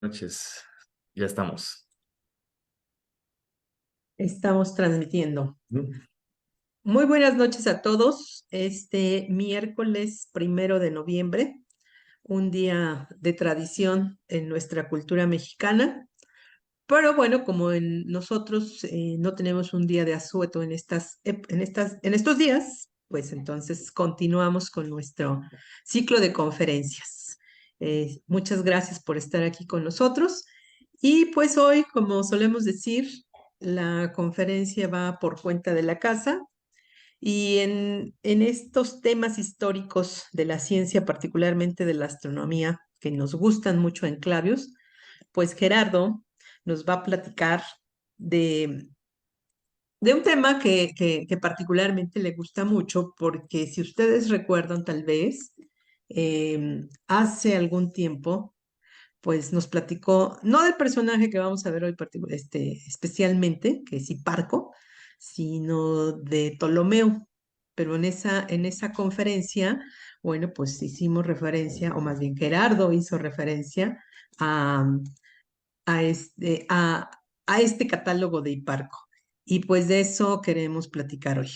noches. Ya estamos. Estamos transmitiendo. ¿Mm? Muy buenas noches a todos. Este miércoles 1 de noviembre, un día de tradición en nuestra cultura mexicana. Pero bueno, como en nosotros no tenemos un día de asueto en estos días, pues entonces continuamos con nuestro ciclo de conferencias. Muchas gracias por estar aquí con nosotros. Y pues hoy, como solemos decir, la conferencia va por cuenta de la casa y en estos temas históricos de la ciencia, particularmente de la astronomía, que nos gustan mucho en Clavius, pues Gerardo nos va a platicar de, de un tema que particularmente le gusta mucho, porque si ustedes recuerdan tal vez, hace algún tiempo, pues nos platicó, no del personaje que vamos a ver hoy especialmente, que es Hiparco, sino de Ptolomeo. Pero en esa conferencia, bueno, pues hicimos referencia, o más bien Gerardo hizo referencia a, a este, a, a este catálogo de Hiparco. Y pues de eso queremos platicar hoy.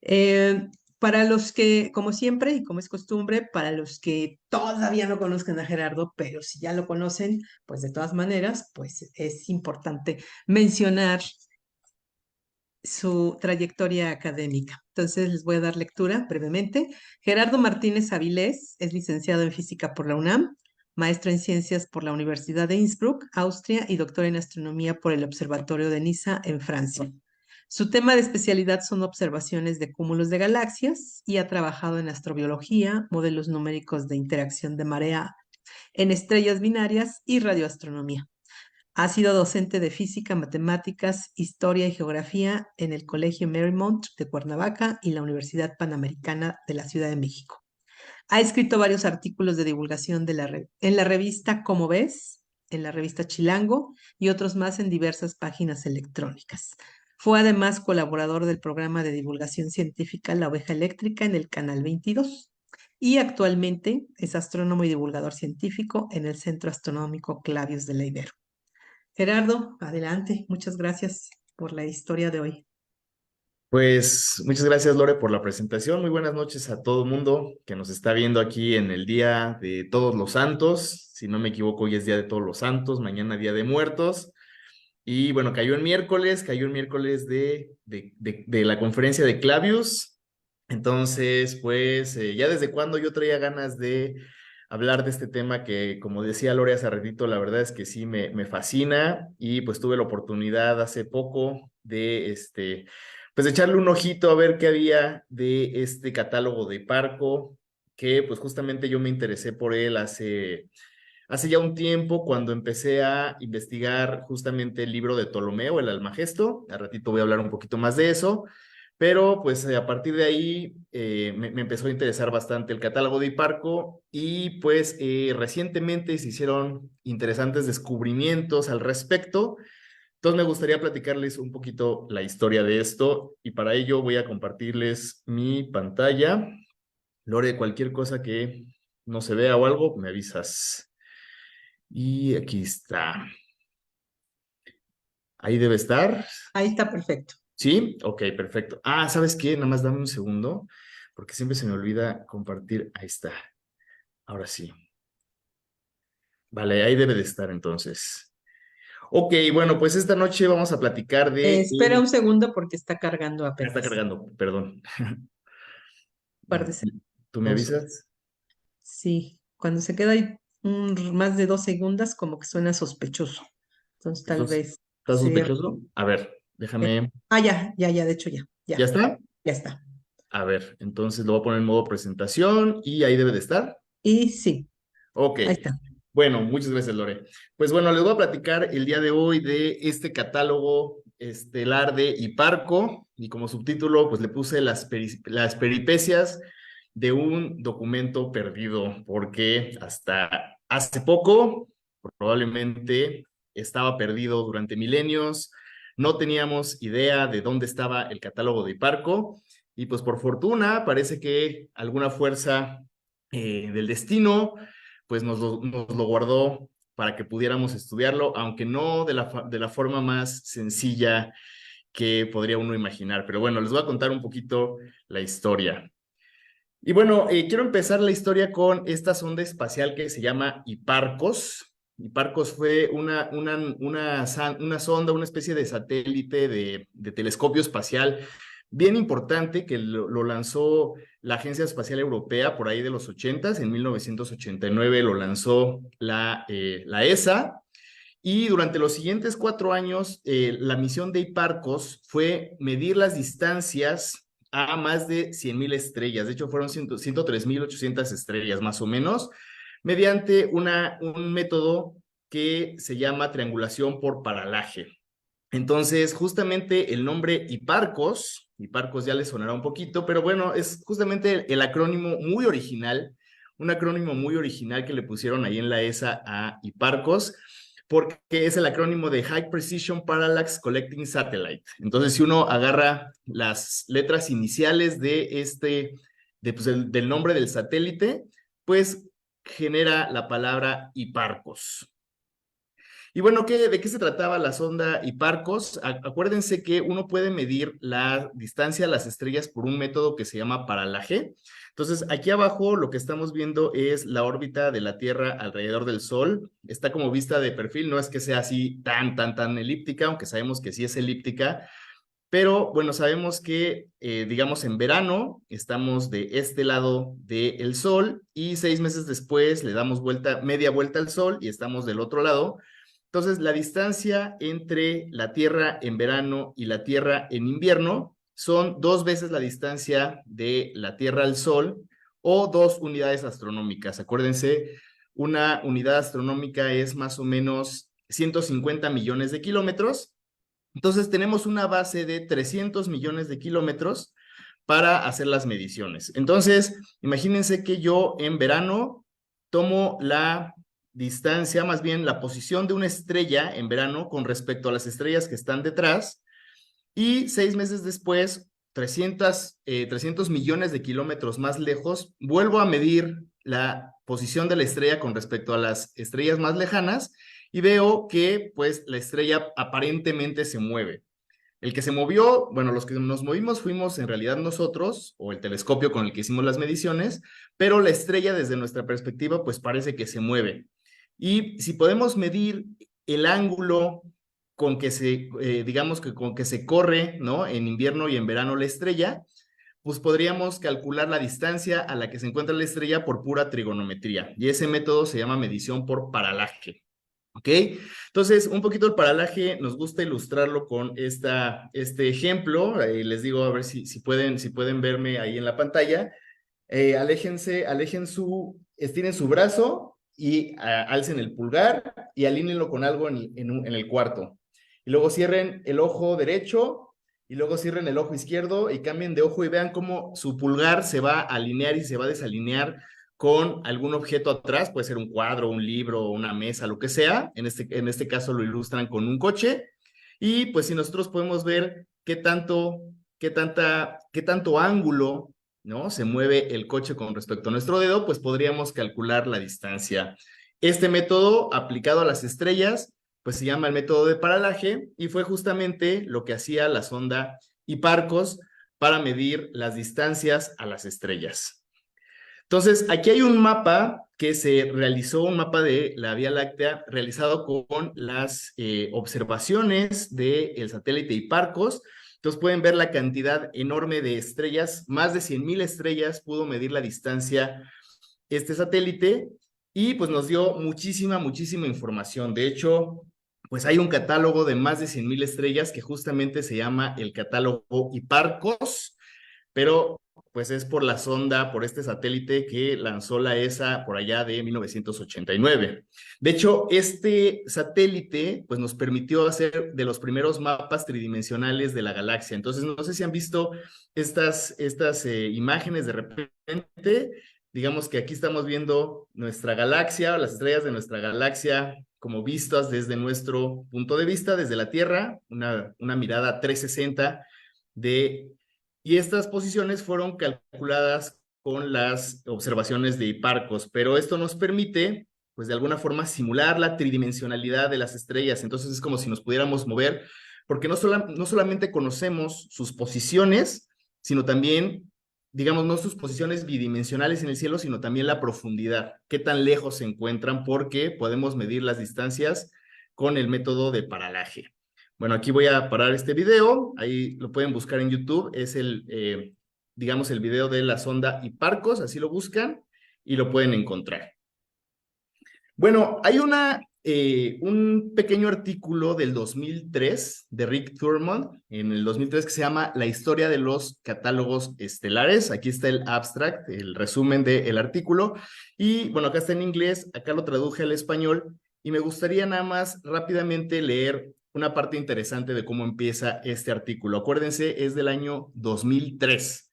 Eh, para los que, como siempre y como es costumbre, para los que todavía no conozcan a Gerardo, pero si ya lo conocen, pues de todas maneras, pues es importante mencionar su trayectoria académica. Entonces les voy a dar lectura brevemente. Gerardo Martínez Avilés es licenciado en física por la UNAM, maestro en ciencias por la Universidad de Innsbruck, Austria, y doctor en astronomía por el Observatorio de Niza en Francia. Su tema de especialidad son observaciones de cúmulos de galaxias y ha trabajado en astrobiología, modelos numéricos de interacción de marea en estrellas binarias y radioastronomía. Ha sido docente de física, matemáticas, historia y geografía en el Colegio Marymount de Cuernavaca y la Universidad Panamericana de la Ciudad de México. Ha escrito varios artículos de divulgación en la revista Como Ves, en la revista Chilango y otros más en diversas páginas electrónicas. Fue además colaborador del programa de divulgación científica La Oveja Eléctrica en el Canal 22 y actualmente es astrónomo y divulgador científico en el Centro Astronómico Clavius de la Ibero. Gerardo, adelante. Muchas gracias por la historia de hoy. Pues muchas gracias, Lore, por la presentación. Muy buenas noches a todo el mundo que nos está viendo aquí en el Día de Todos los Santos. Si no me equivoco, hoy es Día de Todos los Santos, mañana Día de Muertos. Y bueno, cayó en miércoles de la conferencia de Clavius. Entonces, pues ya desde cuando yo traía ganas de hablar de este tema que, como decía Lore hace ratito, la verdad es que sí me fascina y pues tuve la oportunidad hace poco de, pues de echarle un ojito a ver qué había de este catálogo de Parco, que pues justamente yo me interesé por él hace ya un tiempo cuando empecé a investigar justamente el libro de Ptolomeo, el Almagesto. A ratito voy a hablar un poquito más de eso, pero pues a partir de ahí me empezó a interesar bastante el catálogo de Hiparco y pues recientemente se hicieron interesantes descubrimientos al respecto. Entonces me gustaría platicarles un poquito la historia de esto y para ello voy a compartirles mi pantalla. Lore, cualquier cosa que no se vea o algo, me avisas. Y aquí está. Ahí debe estar. Ahí está perfecto. ¿Sí? Ok, perfecto. Ah, ¿sabes qué? Nada más dame un segundo, porque siempre se me olvida compartir. Ahí está. Ahora sí. Vale, ahí debe de estar entonces. Ok, bueno, pues esta noche vamos a platicar de... Espera un segundo porque está cargando Ah, está apenas. cargando, perdón. Un par de ¿Tú me segundos. avisas? Sí, cuando se queda ahí más de 2 segundos, como que suena sospechoso. Entonces tal ¿Estás, vez estás cierre. sospechoso? A ver, déjame... Ya, de hecho ya, ¿Ya ya, está? ya está. A ver, entonces lo voy a poner en modo presentación y ahí debe de estar. Y sí, Ok, ahí está. bueno, muchas gracias, Lore. Pues bueno, les voy a platicar el día de hoy de este catálogo estelar de Hiparco y como subtítulo, pues le puse las peripecias de un documento perdido, porque hasta hace poco, probablemente estaba perdido durante milenios, no teníamos idea de dónde estaba el catálogo de Hiparco y pues por fortuna parece que alguna fuerza del destino pues nos lo guardó para que pudiéramos estudiarlo, aunque no de la forma más sencilla que podría uno imaginar. Pero bueno, les voy a contar un poquito la historia. Y bueno, quiero empezar la historia con esta sonda espacial que se llama Hipparcos. Hipparcos fue una sonda, una especie de satélite de telescopio espacial bien importante que lo lanzó la Agencia Espacial Europea por ahí de los 80s. En 1989 lo lanzó la ESA. Y durante los siguientes 4 años, la misión de Hipparcos fue medir las distancias a más de 100,000 estrellas. De hecho, fueron 103,800 estrellas más o menos, mediante un método que se llama triangulación por paralaje. Entonces, justamente el nombre Hipparcos ya les sonará un poquito, pero bueno, es justamente el acrónimo muy original, un acrónimo muy original que le pusieron ahí en la ESA a Hipparcos, porque es el acrónimo de High Precision Parallax Collecting Satellite. Entonces, si uno agarra las letras iniciales pues, del nombre del satélite, pues genera la palabra Hipparcos. Y bueno, ¿de qué se trataba la sonda Hipparcos? Acuérdense que uno puede medir la distancia a las estrellas por un método que se llama paralaje. Entonces, aquí abajo lo que estamos viendo es la órbita de la Tierra alrededor del Sol. Está como vista de perfil, no es que sea así tan elíptica, aunque sabemos que sí es elíptica. Pero bueno, sabemos que, digamos, en verano estamos de este lado del Sol y 6 meses después le damos media vuelta al Sol y estamos del otro lado. Entonces, la distancia entre la Tierra en verano y la Tierra en invierno son 2 veces la distancia de la Tierra al Sol o 2 unidades astronómicas. Acuérdense, una unidad astronómica es más o menos 150 millones de kilómetros. Entonces, tenemos una base de 300 millones de kilómetros para hacer las mediciones. Entonces, imagínense que yo en verano tomo la distancia, más bien la posición de una estrella en verano con respecto a las estrellas que están detrás, y 6 meses después, 300 millones de kilómetros más lejos, vuelvo a medir la posición de la estrella con respecto a las estrellas más lejanas y veo que pues la estrella aparentemente se mueve. El que se movió, bueno, los que nos movimos fuimos en realidad nosotros, o el telescopio con el que hicimos las mediciones, pero la estrella desde nuestra perspectiva, pues parece que se mueve. Y si podemos medir el ángulo con que digamos que con que se corre, ¿no? En invierno y en verano la estrella, pues podríamos calcular la distancia a la que se encuentra la estrella por pura trigonometría. Y ese método se llama medición por paralaje. ¿Ok? Entonces, un poquito el paralaje, nos gusta ilustrarlo con este ejemplo. Les digo, a ver si pueden verme ahí en la pantalla. Estiren su brazo y alcen el pulgar y alínenlo con algo en el cuarto. Y luego cierren el ojo derecho y luego cierren el ojo izquierdo y cambien de ojo y vean cómo su pulgar se va a alinear y se va a desalinear con algún objeto atrás, puede ser un cuadro, un libro, una mesa, lo que sea. En este caso lo ilustran con un coche. Y pues si nosotros podemos ver qué tanto ángulo, ¿no? Se mueve el coche con respecto a nuestro dedo, pues podríamos calcular la distancia. Este método aplicado a las estrellas, pues se llama el método de paralaje y fue justamente lo que hacía la sonda Hipparcos para medir las distancias a las estrellas. Entonces, aquí hay un mapa que se realizó, un mapa de la Vía Láctea realizado con las observaciones del satélite Hipparcos. Entonces pueden ver la cantidad enorme de estrellas, más de 100,000 estrellas pudo medir la distancia este satélite y pues nos dio muchísima información. De hecho, pues hay un catálogo de más de 100,000 estrellas que justamente se llama el catálogo Hipparcos, pero pues es por la sonda, por este satélite que lanzó la ESA por allá de 1989. De hecho, este satélite pues nos permitió hacer de los primeros mapas tridimensionales de la galaxia. Entonces, no sé si han visto estas imágenes de repente. Digamos que aquí estamos viendo nuestra galaxia, las estrellas de nuestra galaxia como vistas desde nuestro punto de vista, desde la Tierra, una mirada 360 y estas posiciones fueron calculadas con las observaciones de Hipparcos, pero esto nos permite pues de alguna forma simular la tridimensionalidad de las estrellas. Entonces es como si nos pudiéramos mover, porque no solamente conocemos sus posiciones, sino también, digamos, no sus posiciones bidimensionales en el cielo, sino también la profundidad, qué tan lejos se encuentran, porque podemos medir las distancias con el método de paralaje. Bueno, aquí voy a parar este video, ahí lo pueden buscar en YouTube, es digamos, el video de la sonda Hipparcos, así lo buscan y lo pueden encontrar. Bueno, hay un pequeño artículo del 2003 de Rick Thurmond, en el 2003, que se llama La historia de los catálogos estelares. Aquí está el abstract, el resumen del artículo. Y bueno, acá está en inglés, acá lo traduje al español. Y me gustaría nada más rápidamente leer una parte interesante de cómo empieza este artículo. Acuérdense, es del año 2003.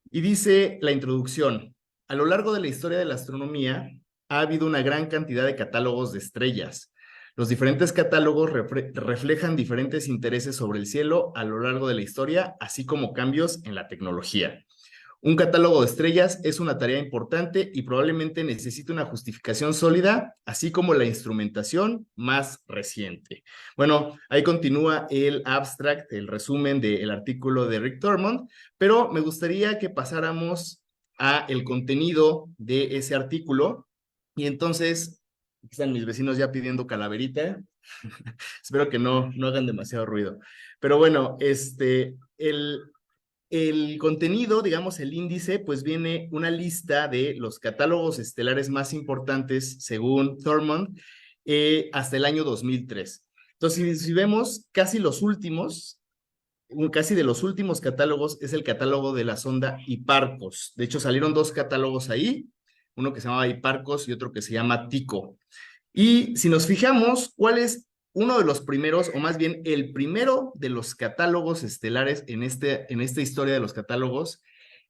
Y dice la introducción: a lo largo de la historia de la astronomía, ha habido una gran cantidad de catálogos de estrellas. Los diferentes catálogos reflejan diferentes intereses sobre el cielo a lo largo de la historia, así como cambios en la tecnología. Un catálogo de estrellas es una tarea importante y probablemente necesite una justificación sólida, así como la instrumentación más reciente. Bueno, ahí continúa el abstract, el resumen del artículo de Rick Thurmond, pero me gustaría que pasáramos a el contenido de ese artículo. Y entonces, aquí están mis vecinos ya pidiendo calaverita. Espero que no hagan demasiado ruido. Pero bueno, el contenido, digamos, el índice, pues viene una lista de los catálogos estelares más importantes, según Thurmond, hasta el año 2003. Entonces, si vemos, casi de los últimos catálogos es el catálogo de la sonda Hipparcos. De hecho, salieron dos catálogos ahí, uno que se llamaba Hipparcos y otro que se llama Tycho. Y si nos fijamos, ¿cuál es uno de los primeros, o más bien el primero de los catálogos estelares en esta historia de los catálogos?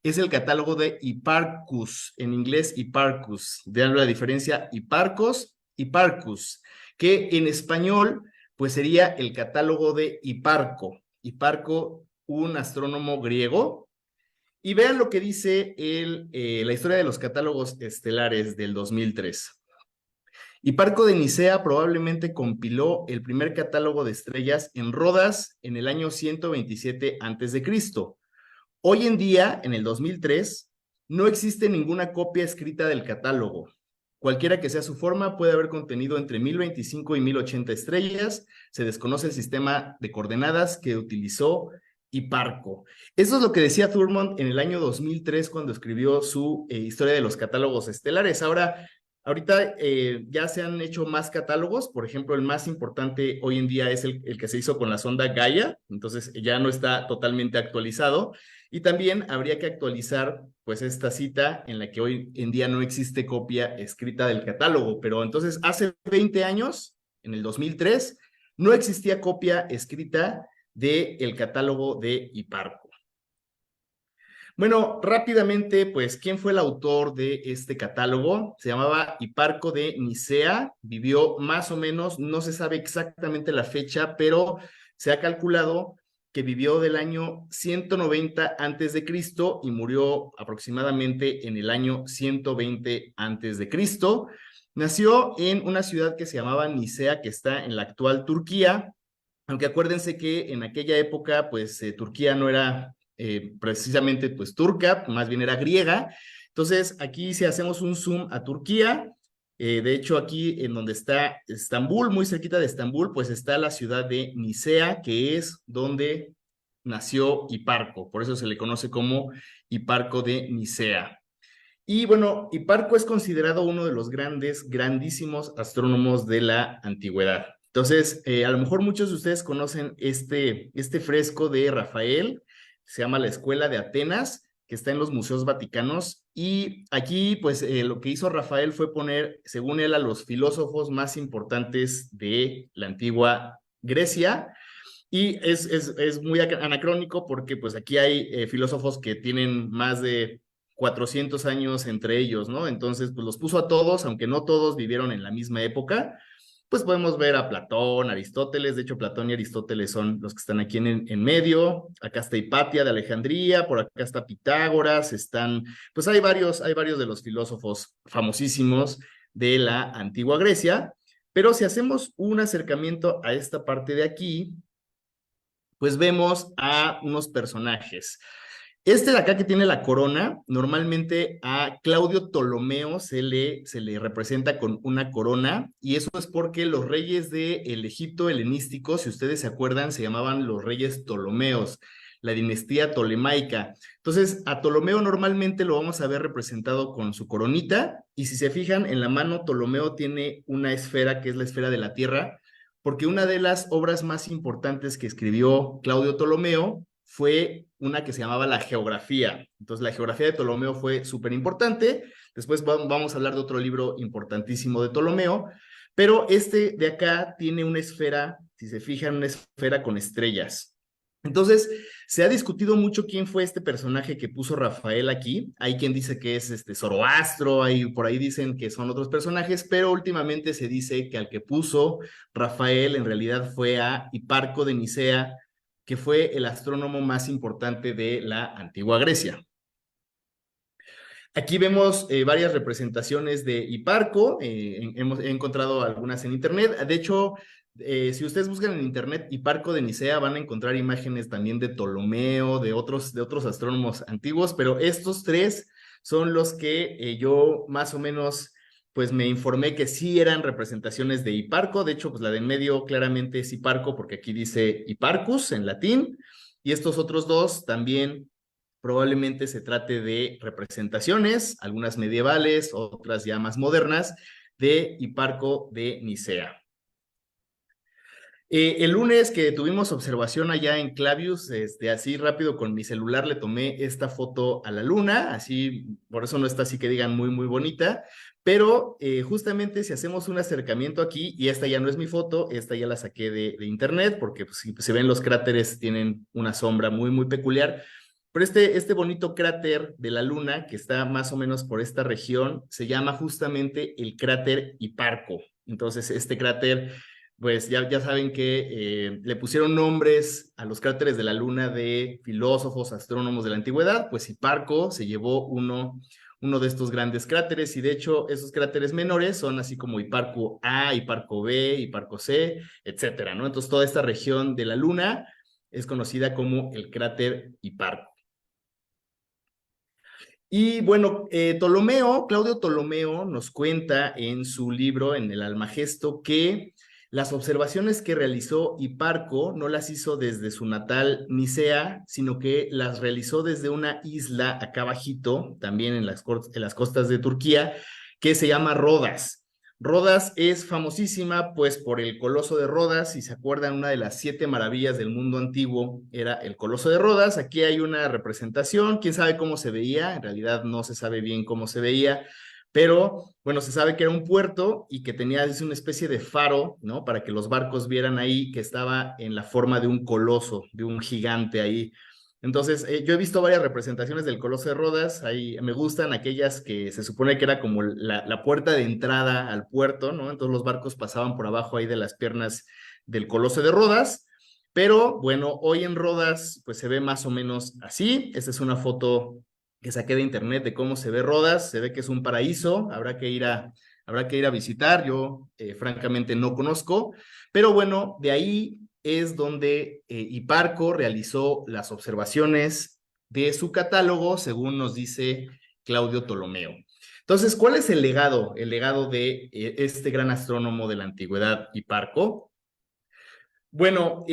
Es el catálogo de Hipparcus, en inglés Hipparcus, de la diferencia Hipparcos, Hipparcus, que en español pues sería el catálogo de Hiparco. Hiparco, un astrónomo griego. Y vean lo que dice la historia de los catálogos estelares del 2003. Hiparco de Nicea probablemente compiló el primer catálogo de estrellas en Rodas en el año 127 a.C. Hoy en día, en el 2003, no existe ninguna copia escrita del catálogo. Cualquiera que sea su forma, puede haber contenido entre 1025 y 1080 estrellas. Se desconoce el sistema de coordenadas que utilizó Hiparco. Eso es lo que decía Thurmond en el año 2003 cuando escribió su historia de los catálogos estelares. Ahorita ya se han hecho más catálogos. Por ejemplo, el más importante hoy en día es el que se hizo con la sonda Gaia. Entonces ya no está totalmente actualizado. Y también habría que actualizar pues esta cita en la que hoy en día no existe copia escrita del catálogo. Pero entonces hace 20 años, en el 2003, no existía copia escrita del catálogo de Hiparco. Bueno, rápidamente, pues, ¿quién fue el autor de este catálogo? Se llamaba Hiparco de Nicea, vivió más o menos, no se sabe exactamente la fecha, pero se ha calculado que vivió del año 190 antes de Cristo y murió aproximadamente en el año 120 antes de Cristo. Nació en una ciudad que se llamaba Nicea, que está en la actual Turquía, aunque acuérdense que en aquella época, pues, Turquía no era precisamente pues turca, más bien era griega. Entonces aquí si hacemos un zoom a Turquía, de hecho aquí en donde está Estambul, muy cerquita de Estambul, pues está la ciudad de Nicea, que es donde nació Hiparco, por eso se le conoce como Hiparco de Nicea. Y bueno, Hiparco es considerado uno de los grandísimos astrónomos de la antigüedad. Entonces, a lo mejor muchos de ustedes conocen este fresco de Rafael, se llama La Escuela de Atenas, que está en los museos vaticanos. Y aquí, pues, lo que hizo Rafael fue poner, según él, a los filósofos más importantes de la antigua Grecia. Y es muy anacrónico porque, pues, aquí hay filósofos que tienen más de 400 años entre ellos, ¿no? Entonces, pues, los puso a todos, aunque no todos vivieron en la misma época. Pues podemos ver a Platón, Aristóteles. De hecho, Platón y Aristóteles son los que están aquí en medio. Acá está Hipatia de Alejandría, por acá está Pitágoras, pues hay varios de los filósofos famosísimos de la antigua Grecia. Pero si hacemos un acercamiento a esta parte de aquí, pues vemos a unos personajes. Este de acá que tiene la corona, normalmente a Claudio Ptolomeo se le representa con una corona, y eso es porque los reyes del Egipto helenístico, si ustedes se acuerdan, se llamaban los reyes Ptolomeos, la dinastía tolemaica. Entonces, a Ptolomeo normalmente lo vamos a ver representado con su coronita, y si se fijan, en la mano Ptolomeo tiene una esfera que es la esfera de la tierra, porque una de las obras más importantes que escribió Claudio Ptolomeo fue una que se llamaba la geografía. Entonces, la geografía de Ptolomeo fue súper importante. Después vamos a hablar de otro libro importantísimo de Ptolomeo, pero este de acá tiene una esfera, si se fijan, una esfera con estrellas. Entonces, se ha discutido mucho quién fue este personaje que puso Rafael aquí. Hay quien dice que es Zoroastro, por ahí dicen que son otros personajes, pero últimamente se dice que al que puso Rafael en realidad fue a Hiparco de Nicea, que fue el astrónomo más importante de la antigua Grecia. Aquí vemos varias representaciones de Hiparco, he encontrado algunas en internet. De hecho, si ustedes buscan en internet Hiparco de Nicea, van a encontrar imágenes también de Ptolomeo, de otros astrónomos antiguos, pero estos tres son los que yo más o menos pues me informé que sí eran representaciones de Hiparco. De hecho, pues la de en medio claramente es Hiparco, porque aquí dice Hipparchus en latín, y estos otros dos también probablemente se trate de representaciones, algunas medievales, otras ya más modernas, de Hiparco de Nicea. El lunes que tuvimos observación allá en Clavius, así rápido con mi celular le tomé esta foto a la luna, así, por eso no está así que digan muy, muy bonita, pero justamente si hacemos un acercamiento aquí, y esta ya no es mi foto, esta ya la saqué de internet, porque pues, si se ven los cráteres tienen una sombra muy, muy peculiar, pero este bonito cráter de la luna, que está más o menos por esta región, se llama justamente el cráter Hiparco. Entonces, este cráter pues ya saben que le pusieron nombres a los cráteres de la luna de filósofos, astrónomos de la antigüedad, pues Hiparco se llevó uno de estos grandes cráteres, y de hecho esos cráteres menores son así como Hiparco A, Hiparco B, Hiparco C, etcétera, ¿no? Entonces toda esta región de la luna es conocida como el cráter Hiparco. Y bueno, Claudio Ptolomeo nos cuenta en su libro, en el Almagesto, que las observaciones que realizó Hiparco no las hizo desde su natal Nicea, sino que las realizó desde una isla acá abajito, también en las costas de Turquía, que se llama Rodas. Rodas es famosísima pues por el Coloso de Rodas. Si se acuerdan, una de las 7 maravillas del mundo antiguo era el Coloso de Rodas. Aquí hay una representación, quién sabe cómo se veía, en realidad no se sabe bien cómo se veía, pero bueno, se sabe que era un puerto y que tenía una especie de faro, ¿no? Para que los barcos vieran ahí que estaba en la forma de un coloso, de un gigante ahí. Entonces, yo he visto varias representaciones del Coloso de Rodas, ahí me gustan aquellas que se supone que era como la puerta de entrada al puerto, ¿no? Entonces los barcos pasaban por abajo ahí de las piernas del Coloso de Rodas, pero bueno, hoy en Rodas pues se ve más o menos así. Esta es una foto que saqué de internet de cómo se ve Rodas. Se ve que es un paraíso, habrá que ir a visitar. Yo francamente no conozco, pero bueno, de ahí es donde Hiparco realizó las observaciones de su catálogo, según nos dice Claudio Ptolomeo. Entonces, ¿cuál es el legado? El legado de este gran astrónomo de la antigüedad, Hiparco. Bueno,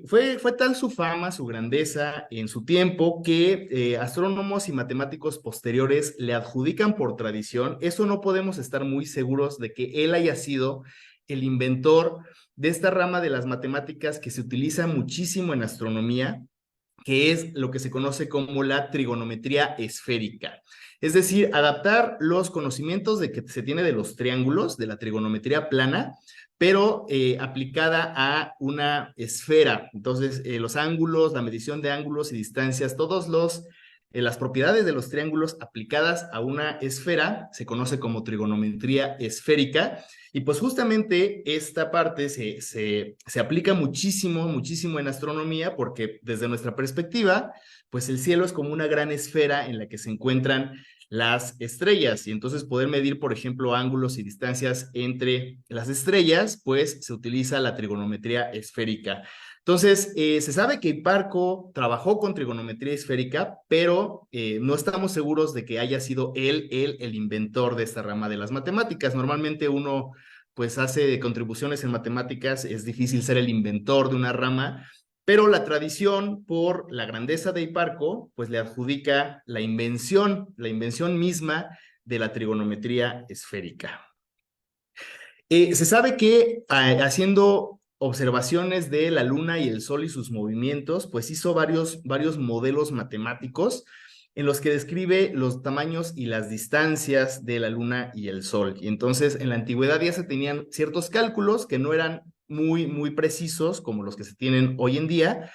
fue tal su fama, su grandeza en su tiempo, que astrónomos y matemáticos posteriores le adjudican por tradición. Eso no podemos estar muy seguros de que él haya sido el inventor de esta rama de las matemáticas que se utiliza muchísimo en astronomía, que es lo que se conoce como la trigonometría esférica. Es decir, adaptar los conocimientos de que se tiene de los triángulos, de la trigonometría plana, pero aplicada a una esfera. Entonces, los ángulos, la medición de ángulos y distancias, todos los las propiedades de los triángulos aplicadas a una esfera se conoce como trigonometría esférica, y pues justamente esta parte se aplica muchísimo, muchísimo en astronomía, porque desde nuestra perspectiva, pues el cielo es como una gran esfera en la que se encuentran las estrellas, y entonces poder medir, por ejemplo, ángulos y distancias entre las estrellas, pues se utiliza la trigonometría esférica. Entonces, se sabe que Hipparco trabajó con trigonometría esférica, pero no estamos seguros de que haya sido él el inventor de esta rama de las matemáticas. Normalmente uno pues hace contribuciones en matemáticas, es difícil ser el inventor de una rama, pero la tradición por la grandeza de Hipparco pues le adjudica la invención misma de la trigonometría esférica. Se sabe que haciendo observaciones de la luna y el sol y sus movimientos, pues hizo varios modelos matemáticos en los que describe los tamaños y las distancias de la luna y el sol. Y entonces en la antigüedad ya se tenían ciertos cálculos que no eran muy precisos como los que se tienen hoy en día,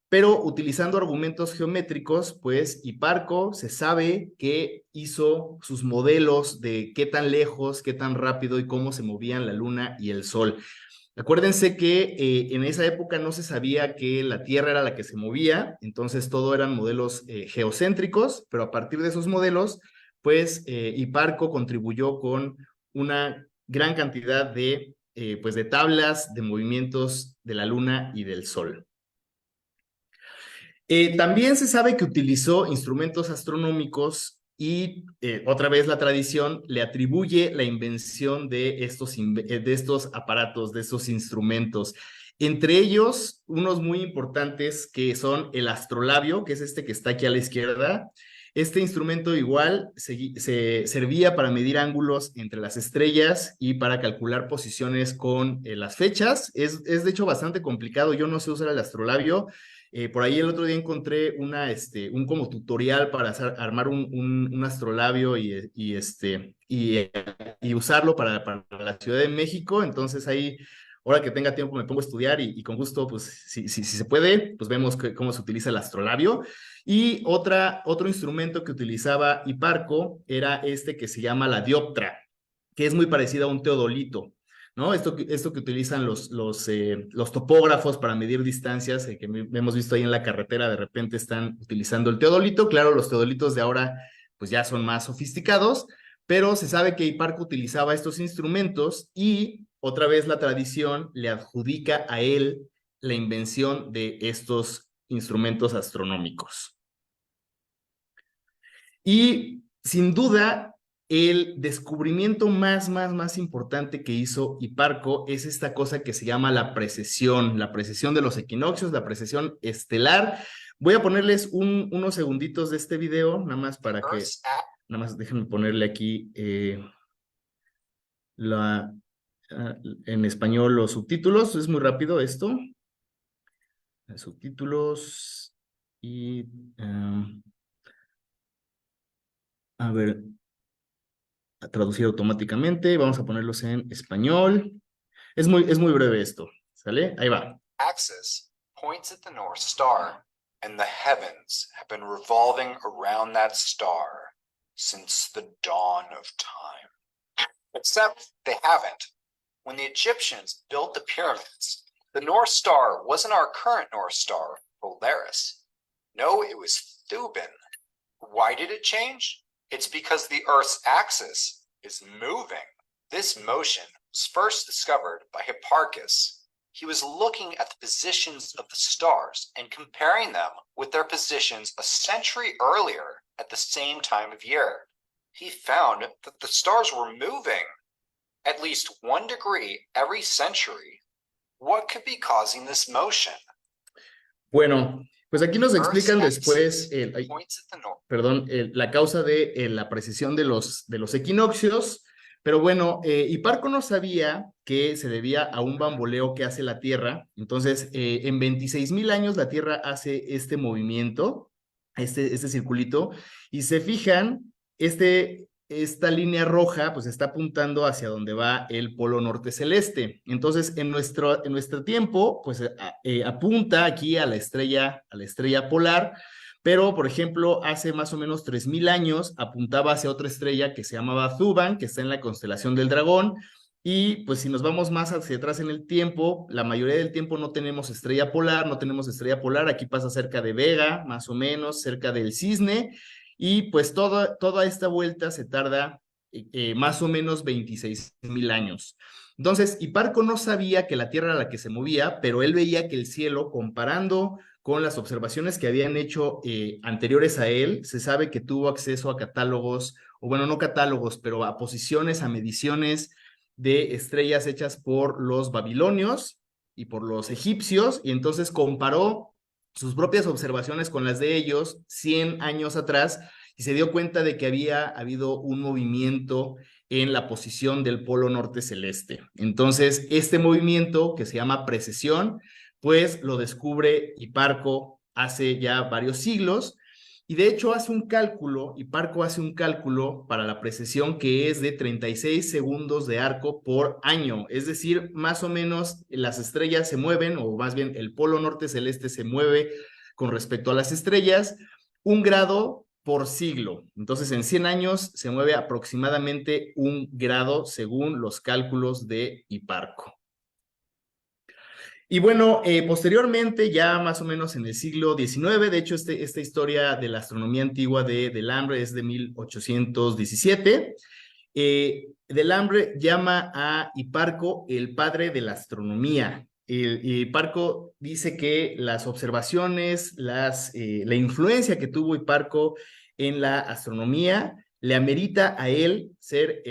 pero utilizando argumentos geométricos, pues Hipparco se sabe que hizo sus modelos de qué tan lejos, qué tan rápido y cómo se movían la luna y el sol. Acuérdense que en esa época no se sabía que la Tierra era la que se movía, entonces todo eran modelos geocéntricos, pero a partir de esos modelos, pues Hipparco contribuyó con una gran cantidad pues de tablas de movimientos de la luna y del sol. También se sabe que utilizó instrumentos astronómicos y otra vez la tradición le atribuye la invención de estos aparatos, de estos instrumentos. Entre ellos, unos muy importantes que son el astrolabio, que es este que está aquí a la izquierda. Este instrumento igual se servía para medir ángulos entre las estrellas y para calcular posiciones con las fechas. Es de hecho bastante complicado, yo no sé usar el astrolabio. Por ahí el otro día encontré un como tutorial para armar un astrolabio y usarlo para la Ciudad de México. Entonces ahí, ahora que tenga tiempo, me pongo a estudiar y con gusto, pues si se puede, pues vemos cómo se utiliza el astrolabio. Y otro instrumento que utilizaba Hipparco era este que se llama la dioptra, que es muy parecido a un teodolito. ¿No? Esto que utilizan los topógrafos para medir distancias, que hemos visto ahí en la carretera, de repente están utilizando el teodolito. Claro, los teodolitos de ahora pues ya son más sofisticados, pero se sabe que Hipparco utilizaba estos instrumentos y otra vez la tradición le adjudica a él la invención de estos instrumentos astronómicos. Y sin duda, el descubrimiento más importante que hizo Hipparco es esta cosa que se llama la precesión de los equinoccios, la precesión estelar. Voy a ponerles unos segunditos de este video, nada más para que, nada más déjenme ponerle aquí en español los subtítulos. Es muy rápido esto. Subtítulos y... a ver, a traducir automáticamente. Vamos a ponerlos en español. Es muy breve esto. ¿Sale? Ahí va. Axis points at the North Star, and the heavens have been revolving around that star since the dawn of time. Except they haven't. When the Egyptians built the pyramids, the North Star wasn't our current North Star, Polaris. No, it was Thuban. Why did it change? It's because the Earth's axis is moving. This motion was first discovered by Hipparchus. He was looking at the positions of the stars and comparing them with their positions a century earlier at the same time of year. He found that the stars were moving at least 1 degree every century. What could be causing this motion? Bueno, pues aquí nos explican después, la causa de la precesión de los equinoccios, pero bueno, Hipparco no sabía que se debía a un bamboleo que hace la Tierra. Entonces, en 26,000 años la Tierra hace este movimiento, este circulito, y se fijan, esta línea roja pues está apuntando hacia donde va el polo norte celeste. Entonces, en nuestro tiempo, pues apunta aquí a la estrella polar, pero por ejemplo, hace más o menos 3000 años apuntaba hacia otra estrella que se llamaba Thuban, que está en la constelación del Dragón, y pues si nos vamos más hacia atrás en el tiempo, la mayoría del tiempo no tenemos estrella polar, aquí pasa cerca de Vega, más o menos, cerca del Cisne, y pues toda esta vuelta se tarda más o menos 26,000 años. Entonces, Hiparco no sabía que la Tierra era la que se movía, pero él veía que el cielo, comparando con las observaciones que habían hecho anteriores a él, se sabe que tuvo acceso a catálogos, o bueno, no catálogos, pero a posiciones, a mediciones de estrellas hechas por los babilonios y por los egipcios, y entonces comparó sus propias observaciones con las de ellos 100 años atrás, y se dio cuenta de que había habido un movimiento en la posición del polo norte celeste. Entonces, este movimiento, que se llama precesión, pues lo descubre Hiparco hace ya varios siglos, y de hecho Hiparco hace un cálculo para la precesión que es de 36 segundos de arco por año, es decir, más o menos las estrellas se mueven, o más bien el polo norte celeste se mueve con respecto a las estrellas, 1 grado por siglo. Entonces, en 100 años se mueve aproximadamente 1 grado según los cálculos de Hiparco. Y bueno, posteriormente, ya más o menos en el siglo XIX, de hecho, esta historia de la astronomía antigua de Delambre es de 1817. Delambre llama a Hiparco el padre de la astronomía. Hiparco dice que las observaciones, la influencia que tuvo Hiparco en la astronomía le amerita a él ser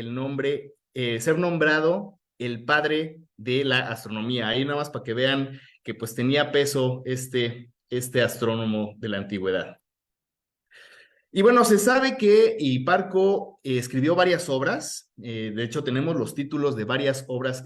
nombrado el padre de la astronomía. Ahí nada más para que vean que pues tenía peso este astrónomo de la antigüedad. Y bueno, se sabe que Hiparco escribió varias obras, de hecho tenemos los títulos de varias obras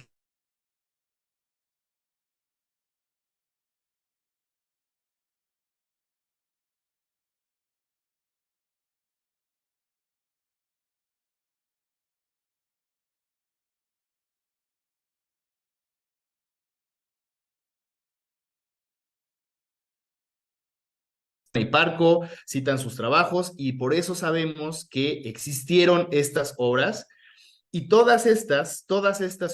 Hiparco, citan sus trabajos, y por eso sabemos que existieron estas obras, y todas estas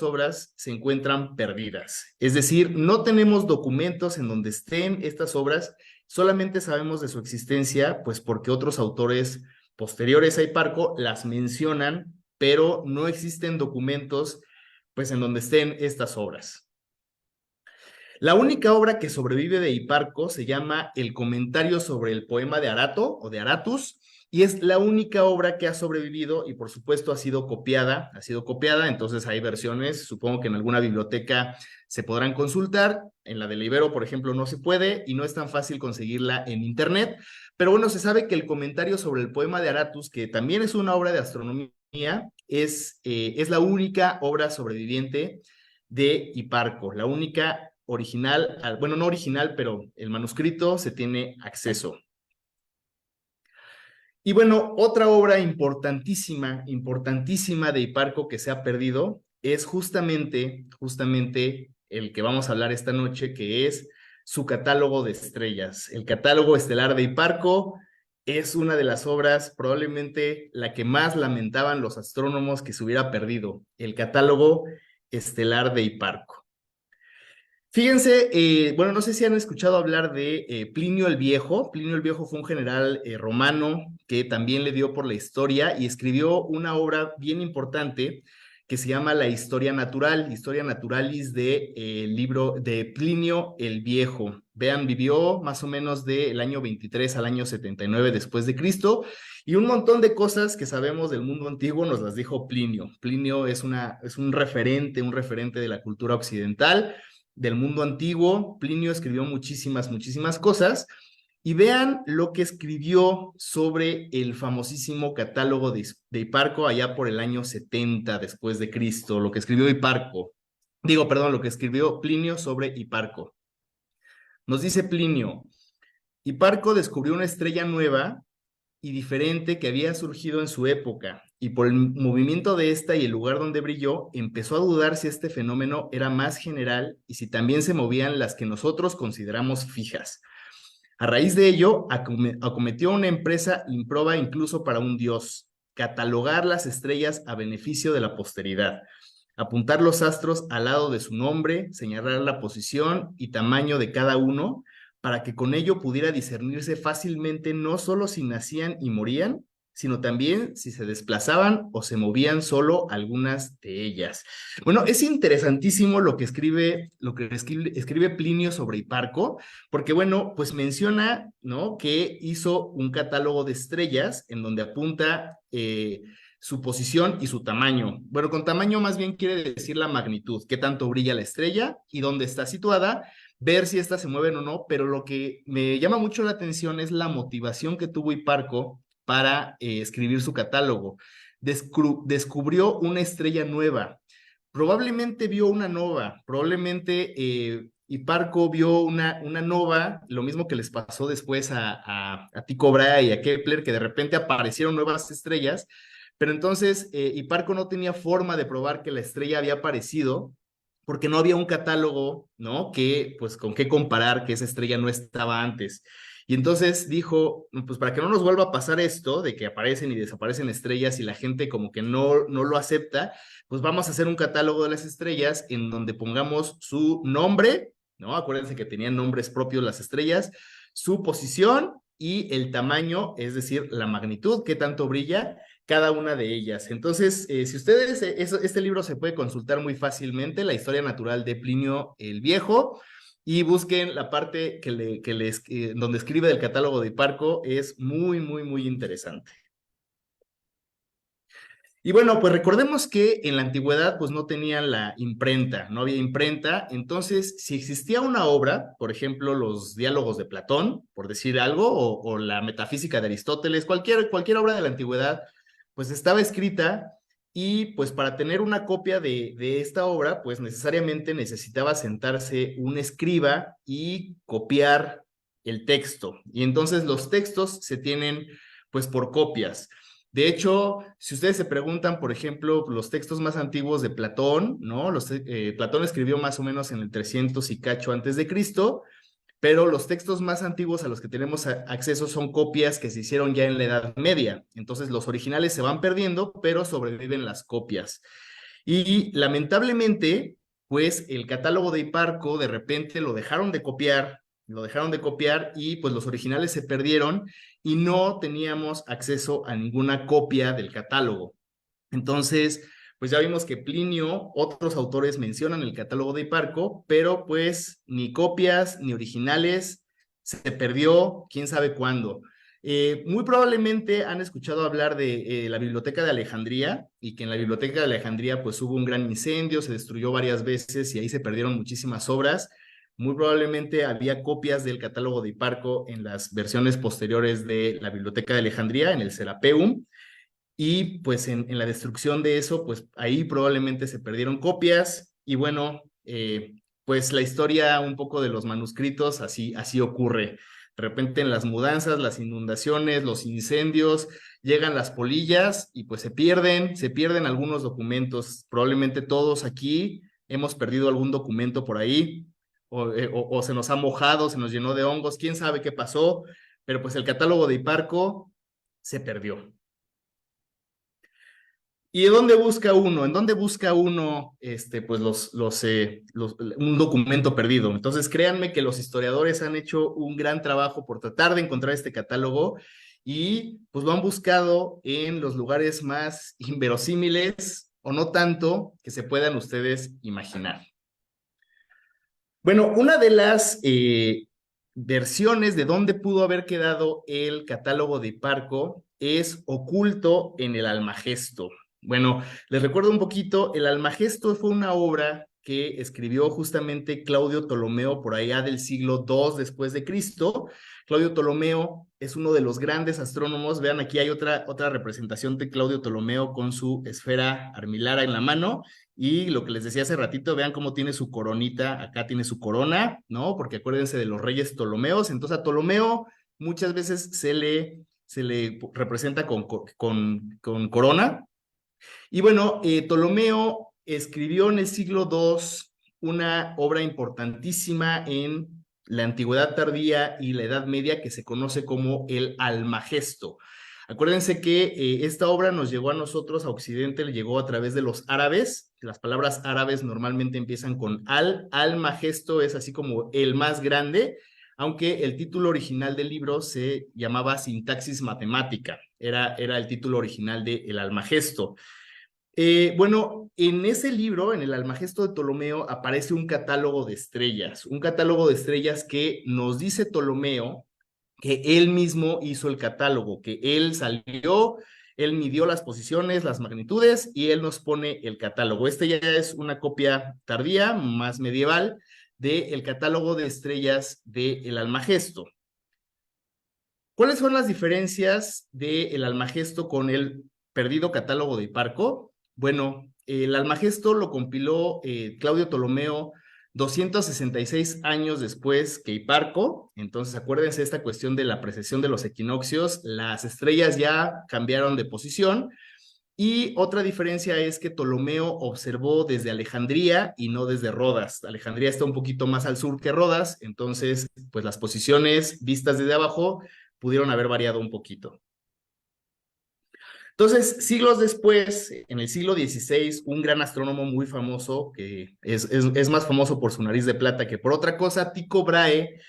obras se encuentran perdidas. Es decir, no tenemos documentos en donde estén estas obras, solamente sabemos de su existencia, pues porque otros autores posteriores a Hiparco las mencionan, pero no existen documentos, pues en donde estén estas obras. La única obra que sobrevive de Hiparco se llama El comentario sobre el poema de Arato o de Aratus, y es la única obra que ha sobrevivido, y por supuesto ha sido copiada, entonces hay versiones, supongo que en alguna biblioteca se podrán consultar. En la del Ibero, por ejemplo, no se puede y no es tan fácil conseguirla en internet, pero bueno, se sabe que el comentario sobre el poema de Aratus, que también es una obra de astronomía, es la única obra sobreviviente de Hiparco, la única original, bueno, no original, pero el manuscrito se tiene acceso. Y bueno, otra obra importantísima de Hiparco que se ha perdido es justamente el que vamos a hablar esta noche, que es su catálogo de estrellas. El catálogo estelar de Hiparco es una de las obras, probablemente la que más lamentaban los astrónomos que se hubiera perdido, el catálogo estelar de Hiparco. Fíjense, bueno, no sé si han escuchado hablar de Plinio el Viejo. Plinio el Viejo fue un general romano que también le dio por la historia y escribió una obra bien importante que se llama La Historia Natural, Historia Naturalis del libro de Plinio el Viejo. Vean, vivió más o menos del año 23 al año 79 después de Cristo, y un montón de cosas que sabemos del mundo antiguo nos las dijo Plinio. Plinio es un referente de la cultura occidental, del mundo antiguo. Plinio escribió muchísimas cosas, y vean lo que escribió sobre el famosísimo catálogo de Hiparco allá por el año 70 después de Cristo, lo que escribió lo que escribió Plinio sobre Hiparco. Nos dice Plinio: Hiparco descubrió una estrella nueva y diferente que había surgido en su época, y por el movimiento de esta y el lugar donde brilló, empezó a dudar si este fenómeno era más general y si también se movían las que nosotros consideramos fijas. A raíz de ello, acometió una empresa improba incluso para un dios: catalogar las estrellas a beneficio de la posteridad, apuntar los astros al lado de su nombre, señalar la posición y tamaño de cada uno, para que con ello pudiera discernirse fácilmente no solo si nacían y morían, sino también si se desplazaban o se movían solo algunas de ellas. Bueno, es interesantísimo lo que escribe Plinio sobre Hiparco, porque bueno, pues menciona, ¿no?, que hizo un catálogo de estrellas en donde apunta su posición y su tamaño. Bueno, con tamaño más bien quiere decir la magnitud, qué tanto brilla la estrella y dónde está situada, ver si éstas se mueven o no, pero lo que me llama mucho la atención es la motivación que tuvo Hiparco para escribir su catálogo. Descubrió una estrella nueva, probablemente vio una nova, probablemente Hiparco vio una nova, lo mismo que les pasó después a Tycho Brahe y a Kepler, que de repente aparecieron nuevas estrellas, pero entonces Hiparco no tenía forma de probar que la estrella había aparecido, porque no había un catálogo, ¿no?, que, pues, con qué comparar que esa estrella no estaba antes. Y entonces dijo, pues para que no nos vuelva a pasar esto, de que aparecen y desaparecen estrellas y la gente como que no lo acepta, pues vamos a hacer un catálogo de las estrellas en donde pongamos su nombre, ¿no? Acuérdense que tenían nombres propios las estrellas, su posición y el tamaño, es decir, la magnitud, qué tanto brilla cada una de ellas. Entonces, si ustedes, este libro se puede consultar muy fácilmente, La historia natural de Plinio el Viejo, y busquen la parte donde escribe del catálogo de Hiparco, es muy, muy, muy interesante. Y bueno, pues recordemos que en la antigüedad pues no tenían la imprenta, no había imprenta, entonces si existía una obra, por ejemplo los diálogos de Platón, por decir algo, o la metafísica de Aristóteles, cualquier obra de la antigüedad, pues estaba escrita y pues para tener una copia de esta obra, pues necesariamente necesitaba sentarse un escriba y copiar el texto. Y entonces los textos se tienen pues por copias. De hecho, si ustedes se preguntan, por ejemplo, los textos más antiguos de Platón, ¿no? Platón escribió más o menos en el 300 y cacho antes de Cristo, pero los textos más antiguos a los que tenemos acceso son copias que se hicieron ya en la Edad Media. Entonces, los originales se van perdiendo, pero sobreviven las copias. Y lamentablemente, pues el catálogo de Hiparco de repente lo dejaron de copiar y pues los originales se perdieron y no teníamos acceso a ninguna copia del catálogo. Entonces, pues ya vimos que Plinio, otros autores mencionan el catálogo de Hiparco, pero pues ni copias ni originales, se perdió, quién sabe cuándo. Muy probablemente han escuchado hablar de la Biblioteca de Alejandría y que en la Biblioteca de Alejandría pues hubo un gran incendio, se destruyó varias veces y ahí se perdieron muchísimas obras. Muy probablemente había copias del catálogo de Hiparco en las versiones posteriores de la Biblioteca de Alejandría, en el Serapeum, y pues en la destrucción de eso, pues ahí probablemente se perdieron copias y bueno, pues la historia un poco de los manuscritos así ocurre. De repente en las mudanzas, las inundaciones, los incendios, llegan las polillas y pues se pierden algunos documentos. Probablemente todos aquí hemos perdido algún documento por ahí o se nos ha mojado, se nos llenó de hongos, quién sabe qué pasó, pero pues el catálogo de Hiparco se perdió. ¿Y de dónde busca uno? ¿En dónde busca uno pues un documento perdido? Entonces, créanme que los historiadores han hecho un gran trabajo por tratar de encontrar este catálogo y pues lo han buscado en los lugares más inverosímiles o no tanto que se puedan ustedes imaginar. Bueno, una de las versiones de dónde pudo haber quedado el catálogo de Hiparco es oculto en el Almagesto. Bueno, les recuerdo un poquito, el Almagesto fue una obra que escribió justamente Claudio Ptolomeo por allá del siglo II después de Cristo. Claudio Ptolomeo es uno de los grandes astrónomos. Vean, aquí hay otra representación de Claudio Ptolomeo con su esfera armilara en la mano. Y lo que les decía hace ratito, vean cómo tiene su coronita, acá tiene su corona, ¿no? Porque acuérdense de los reyes Ptolomeos. Entonces a Ptolomeo muchas veces se le representa con corona. Y bueno, Ptolomeo escribió en el siglo II una obra importantísima en la antigüedad tardía y la Edad Media, que se conoce como el Almagesto. Acuérdense que esta obra nos llegó a nosotros, a Occidente, le llegó a través de los árabes. Las palabras árabes normalmente empiezan con Almagesto es así como el más grande, aunque el título original del libro se llamaba Sintaxis Matemática, era el título original de El Almagesto. Bueno, en ese libro, en el Almagesto de Ptolomeo, aparece un catálogo de estrellas que nos dice Ptolomeo que él mismo hizo el catálogo, que él salió, él midió las posiciones, las magnitudes, y él nos pone el catálogo. Este ya es una copia tardía, más medieval, del catálogo de estrellas del Almagesto. ¿Cuáles son las diferencias del Almagesto con el perdido catálogo de Hiparco? Bueno, el Almagesto lo compiló Claudio Ptolomeo 266 años después que Hiparco. Entonces, acuérdense de esta cuestión de la precesión de los equinoccios. Las estrellas ya cambiaron de posición. Y otra diferencia es que Ptolomeo observó desde Alejandría y no desde Rodas. Alejandría está un poquito más al sur que Rodas, entonces, pues las posiciones vistas desde abajo pudieron haber variado un poquito. Entonces, siglos después, en el siglo XVI, un gran astrónomo muy famoso, que es más famoso por su nariz de plata que por otra cosa, Tycho Brahe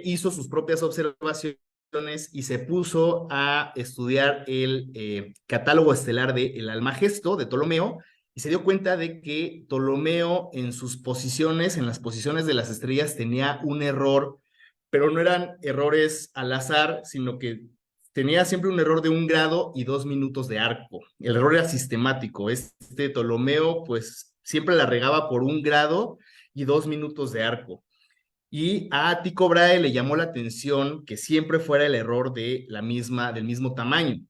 hizo sus propias observaciones y se puso a estudiar el catálogo estelar de El Almagesto de Ptolomeo, y se dio cuenta de que Ptolomeo en sus posiciones, en las posiciones de las estrellas, tenía un error, pero no eran errores al azar, sino que tenía siempre un error de 1 grado y 2 minutos de arco. El error era sistemático. Este Ptolomeo, pues, siempre la regaba por 1 grado y 2 minutos de arco. Y a Tycho Brahe le llamó la atención que siempre fuera el error del mismo tamaño.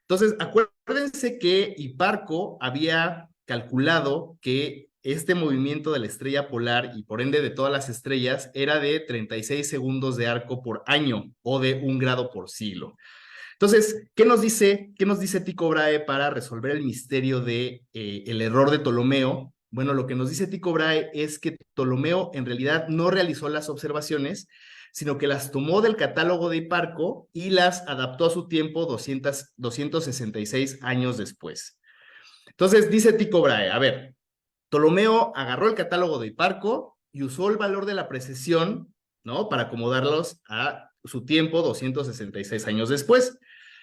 Entonces, acuérdense que Hiparco había calculado que este movimiento de la estrella polar y por ende de todas las estrellas era de 36 segundos de arco por año o de 1 grado por siglo. Entonces, ¿qué nos dice Tycho Brahe para resolver el misterio de el error de Ptolomeo? Bueno, lo que nos dice Tycho Brahe es que Ptolomeo en realidad no realizó las observaciones, sino que las tomó del catálogo de Hiparco y las adaptó a su tiempo 266 años después. Entonces, dice Tycho Brahe, a ver, Ptolomeo agarró el catálogo de Hiparco y usó el valor de la precesión, ¿no? Para acomodarlos a su tiempo 266 años después.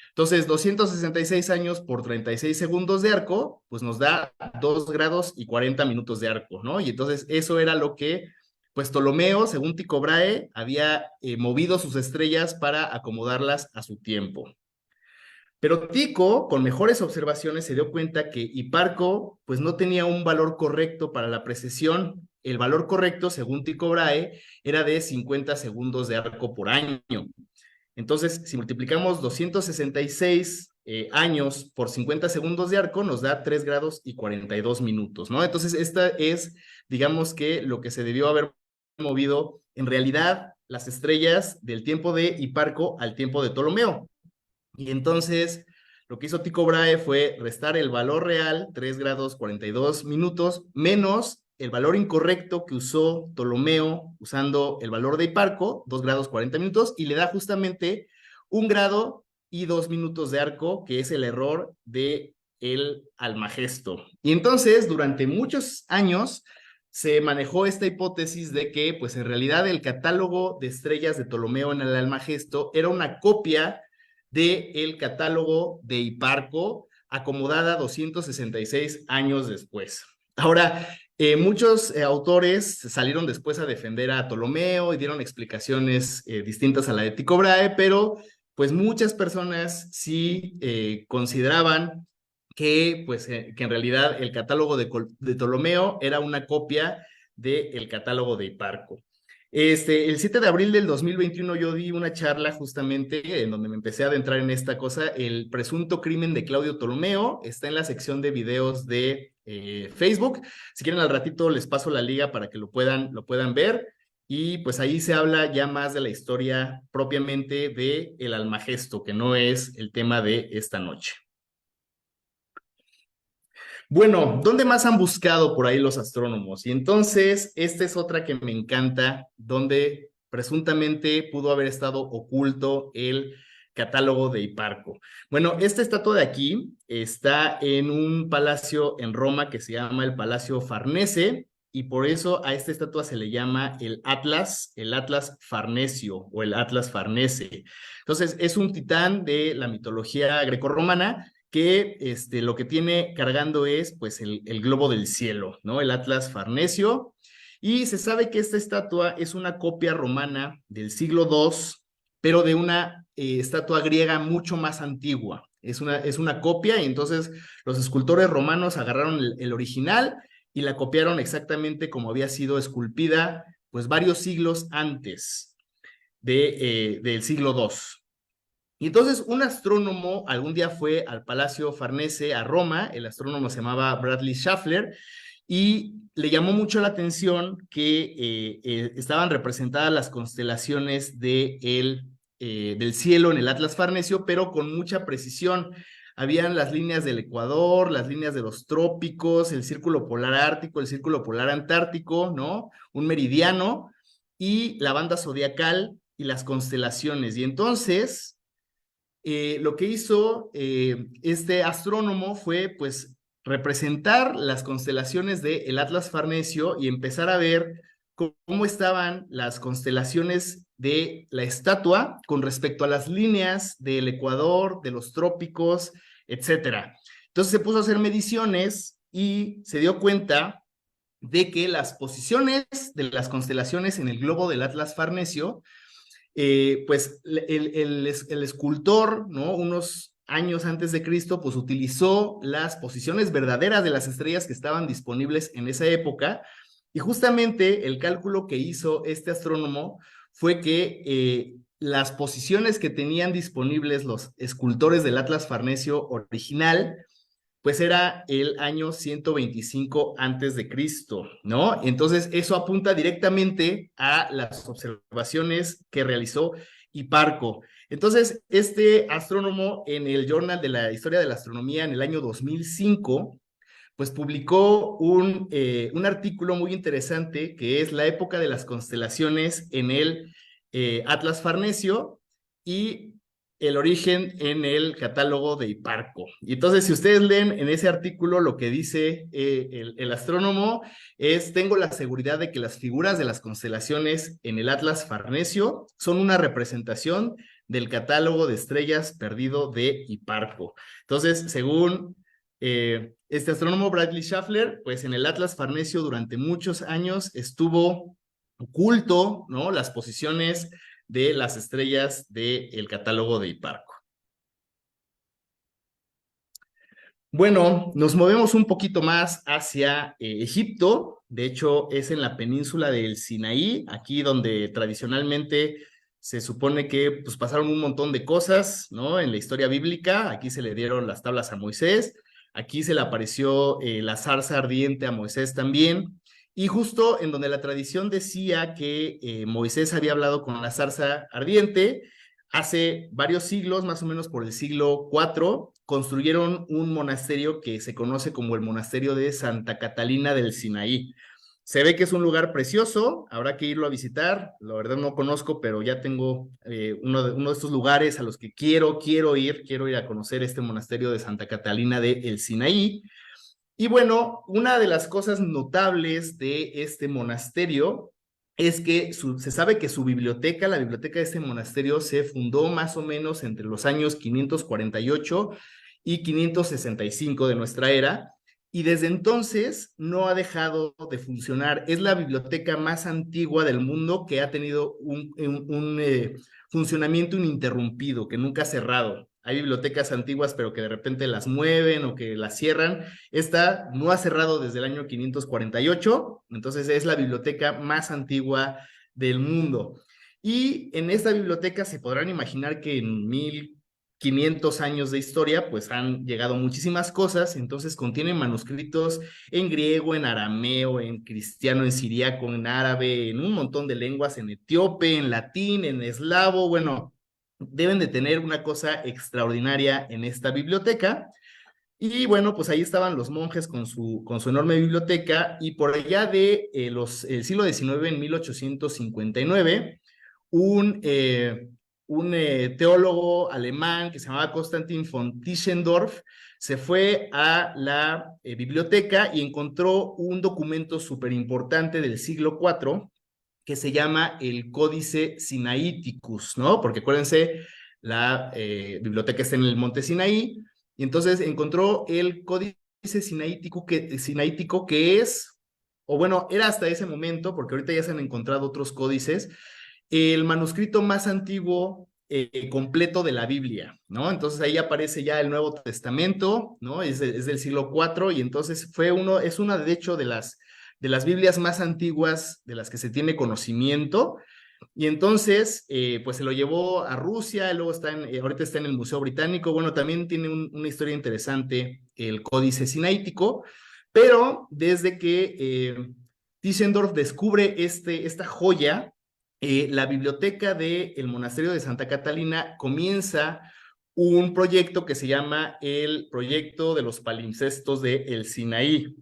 Entonces, 266 años por 36 segundos de arco, pues nos da 2 grados y 40 minutos de arco, ¿no? Y entonces eso era lo que, pues Ptolomeo, según Tycho Brahe, había movido sus estrellas para acomodarlas a su tiempo. Pero Tycho, con mejores observaciones, se dio cuenta que Hiparco, pues no tenía un valor correcto para la precesión. El valor correcto, según Tycho Brahe, era de 50 segundos de arco por año. Entonces, si multiplicamos 266 años por 50 segundos de arco, nos da 3 grados y 42 minutos, ¿no? Entonces, esta es, digamos que lo que se debió haber movido en realidad las estrellas del tiempo de Hiparco al tiempo de Ptolomeo. Y entonces, lo que hizo Tycho Brahe fue restar el valor real, 3 grados 42 minutos, menos el valor incorrecto que usó Ptolomeo usando el valor de Hiparco, 2 grados 40 minutos, y le da justamente 1 grado y 2 minutos de arco, que es el error de el Almagesto. Y entonces, durante muchos años, se manejó esta hipótesis de que, pues en realidad, el catálogo de estrellas de Ptolomeo en el Almagesto era una copia del catálogo de Hiparco, acomodada 266 años después. Ahora, muchos autores salieron después a defender a Ptolomeo y dieron explicaciones distintas a la de Tycho Brahe, pero pues muchas personas sí consideraban que, pues, que en realidad el catálogo de Ptolomeo era una copia del catálogo de Hiparco. El 7 de abril del 2021 yo di una charla justamente en donde me empecé a adentrar en esta cosa, el presunto crimen de Claudio Ptolomeo, está en la sección de videos de Facebook. Si quieren al ratito les paso la liga para que lo puedan ver, y pues ahí se habla ya más de la historia propiamente de el Almagesto, que no es el tema de esta noche. Bueno, ¿dónde más han buscado por ahí los astrónomos? Y entonces, esta es otra que me encanta, donde presuntamente pudo haber estado oculto el catálogo de Hiparco. Bueno, esta estatua de aquí está en un palacio en Roma que se llama el Palacio Farnese, y por eso a esta estatua se le llama el Atlas Farnesio o el Atlas Farnese. Entonces, es un titán de la mitología grecorromana que lo que tiene cargando es pues el globo del cielo, ¿no? El Atlas Farnesio. Y se sabe que esta estatua es una copia romana del siglo II, pero de una estatua griega mucho más antigua. Es una copia y entonces los escultores romanos agarraron el original y la copiaron exactamente como había sido esculpida pues varios siglos antes del siglo II. Y entonces un astrónomo algún día fue al Palacio Farnese a Roma, el astrónomo se llamaba Bradley Schaffler, y le llamó mucho la atención que estaban representadas las constelaciones del cielo en el Atlas Farnesio, pero con mucha precisión. Habían las líneas del Ecuador, las líneas de los trópicos, el círculo polar ártico, el círculo polar antártico, ¿no? Un meridiano, y la banda zodiacal y las constelaciones. Y entonces lo que hizo este astrónomo fue pues representar las constelaciones del Atlas Farnesio y empezar a ver cómo estaban las constelaciones de la estatua con respecto a las líneas del Ecuador, de los trópicos, etcétera. Entonces se puso a hacer mediciones y se dio cuenta de que las posiciones de las constelaciones en el globo del Atlas Farnesio pues el escultor, ¿no? Unos años antes de Cristo, pues utilizó las posiciones verdaderas de las estrellas que estaban disponibles en esa época, y justamente el cálculo que hizo este astrónomo fue que las posiciones que tenían disponibles los escultores del Atlas Farnesio original pues era el año 125 antes de Cristo, ¿no? Entonces eso apunta directamente a las observaciones que realizó Hiparco. Entonces, este astrónomo en el Journal de la Historia de la Astronomía en el año 2005, pues publicó un artículo muy interesante que es la época de las constelaciones en el Atlas Farnesio y el origen en el catálogo de Hiparco. Y entonces, si ustedes leen en ese artículo, lo que dice el astrónomo es: tengo la seguridad de que las figuras de las constelaciones en el Atlas Farnesio son una representación del catálogo de estrellas perdido de Hiparco. Entonces, según este astrónomo Bradley Schaffler, pues en el Atlas Farnesio durante muchos años estuvo oculto, ¿no? Las posiciones de las estrellas del catálogo de Hiparco. Bueno, nos movemos un poquito más hacia Egipto. De hecho, es en la península del Sinaí, aquí donde tradicionalmente se supone que pues, pasaron un montón de cosas, ¿no? En la historia bíblica, aquí se le dieron las tablas a Moisés, aquí se le apareció la zarza ardiente a Moisés también, y justo en donde la tradición decía que Moisés había hablado con la zarza ardiente, hace varios siglos, más o menos por el siglo IV, construyeron un monasterio que se conoce como el monasterio de Santa Catalina del Sinaí. Se ve que es un lugar precioso, habrá que irlo a visitar, la verdad no conozco, pero ya tengo uno de estos lugares a los que quiero ir a conocer este monasterio de Santa Catalina del Sinaí. Y bueno, una de las cosas notables de este monasterio es que se sabe que su biblioteca, la biblioteca de este monasterio, se fundó más o menos entre los años 548 y 565 de nuestra era, y desde entonces no ha dejado de funcionar. Es la biblioteca más antigua del mundo que ha tenido un funcionamiento ininterrumpido, que nunca ha cerrado. Hay bibliotecas antiguas, pero que de repente las mueven o que las cierran. Esta no ha cerrado desde el año 548, entonces es la biblioteca más antigua del mundo. Y en esta biblioteca se podrán imaginar que en 1500 años de historia, pues han llegado muchísimas cosas. Entonces contiene manuscritos en griego, en arameo, en cristiano, en siriaco, en árabe, en un montón de lenguas, en etíope, en latín, en eslavo. Bueno, deben de tener una cosa extraordinaria en esta biblioteca. Y bueno, pues ahí estaban los monjes con su enorme biblioteca, y por allá de el siglo XIX, en 1859, un teólogo alemán que se llamaba Konstantin von Tischendorf se fue a la biblioteca y encontró un documento súper importante del siglo IV que se llama el Códice Sinaiticus, ¿no? Porque acuérdense, la biblioteca está en el monte Sinaí, y entonces encontró el Códice Sinaítico que es, o bueno, era hasta ese momento, porque ahorita ya se han encontrado otros códices, el manuscrito más antiguo completo de la Biblia, ¿no? Entonces ahí aparece ya el Nuevo Testamento, ¿no? Es del siglo IV, y entonces es una de hecho de las Biblias más antiguas de las que se tiene conocimiento. Y entonces, pues se lo llevó a Rusia, luego ahorita está en el Museo Británico. Bueno, también tiene una historia interesante el Códice Sinaítico, pero desde que Tischendorf descubre esta joya, la biblioteca del monasterio de Santa Catalina comienza un proyecto que se llama el Proyecto de los Palimpsestos de El Sinaí.